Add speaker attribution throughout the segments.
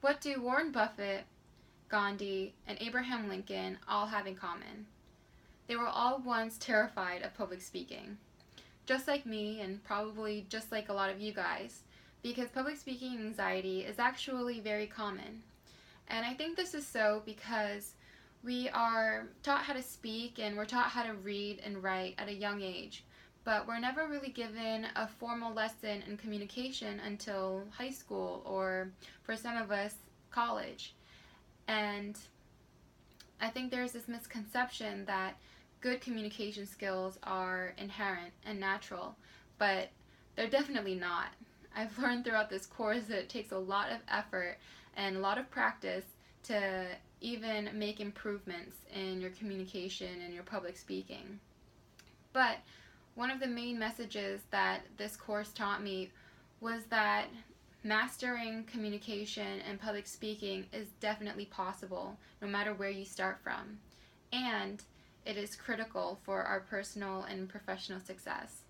Speaker 1: What do Warren Buffett, Gandhi, and Abraham Lincoln all have in common? They were all once terrified of public speaking. Just like me, and probably just like a lot of you guys, because public speaking anxiety is actually very common. And I think this is so because we are taught how to speak and we're taught how to read and write at a young age, but we're never really given a formal lesson in communication until high school or, for some of us, college. And I think there's this misconception that good communication skills are inherent and natural, but they're definitely not. I've learned throughout this course that it takes a lot of effort and a lot of practice to even make improvements in your communication and your public speaking. But one of the main messages that this course taught me was that mastering communication and public speaking is definitely possible no matter where you start from, and it is critical for our personal and professional success.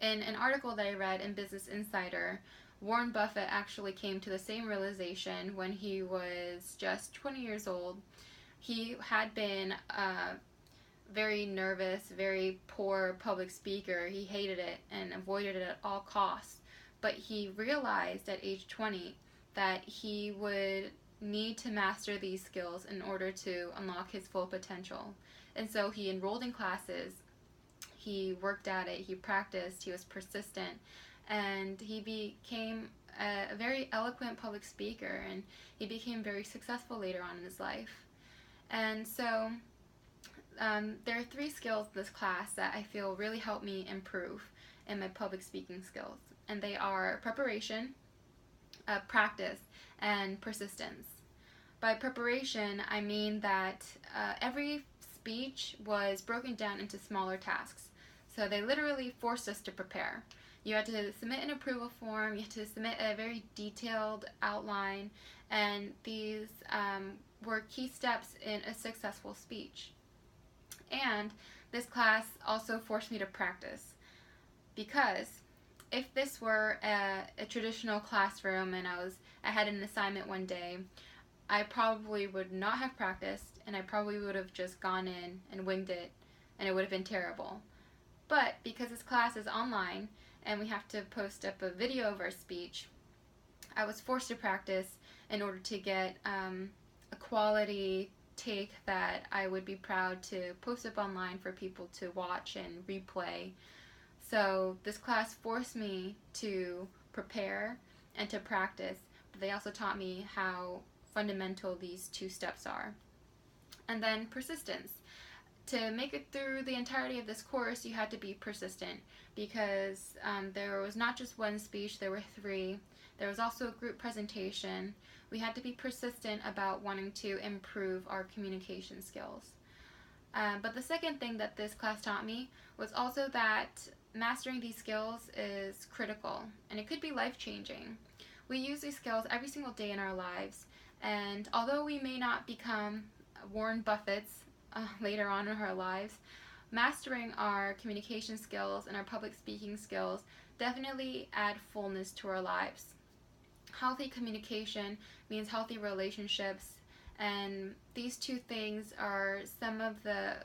Speaker 1: In an article that I read in Business Insider, Warren Buffett actually came to the same realization when he was just 20 years old. He had been a very nervous, very poor public speaker. He hated it and avoided it at all costs. But he realized at age 20 that he would need to master these skills in order to unlock his full potential. And so he enrolled in classes, he worked at it, he practiced, he was persistent, and he became a very eloquent public speaker, and he became very successful later on in his life. And so there are 3 skills in this class that I feel really helped me improve in my public speaking skills, and they are preparation, practice, and persistence. By preparation, I mean that every speech was broken down into smaller tasks. So they literally forced us to prepare. You had to submit an approval form, you had to submit a very detailed outline, and these were key steps in a successful speech. And this class also forced me to practice, because if this were a traditional classroom and I had an assignment one day, I probably would not have practiced, and I probably would have just gone in and winged it, and it would have been terrible. But because this class is online and we have to post up a video of our speech, I was forced to practice in order to get a quality take that I would be proud to post up online for people to watch and replay. So this class forced me to prepare and to practice, but they also taught me how fundamental these 2 steps are. And then persistence. To make it through the entirety of this course, you had to be persistent, because there was not just one speech, there were 3. There was also a group presentation. We had to be persistent about wanting to improve our communication skills. But the second thing that this class taught me was also that mastering these skills is critical, and it could be life-changing. We use these skills every single day in our lives, and although we may not become Warren Buffett's later on in our lives, mastering our communication skills and our public speaking skills definitely add fullness to our lives. Healthy communication means healthy relationships, and these 2 things are some of the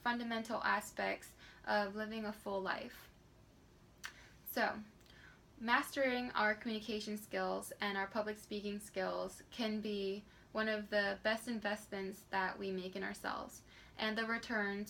Speaker 1: fundamental aspects of living a full life. So, mastering our communication skills and our public speaking skills can be one of the best investments that we make in ourselves, and the returns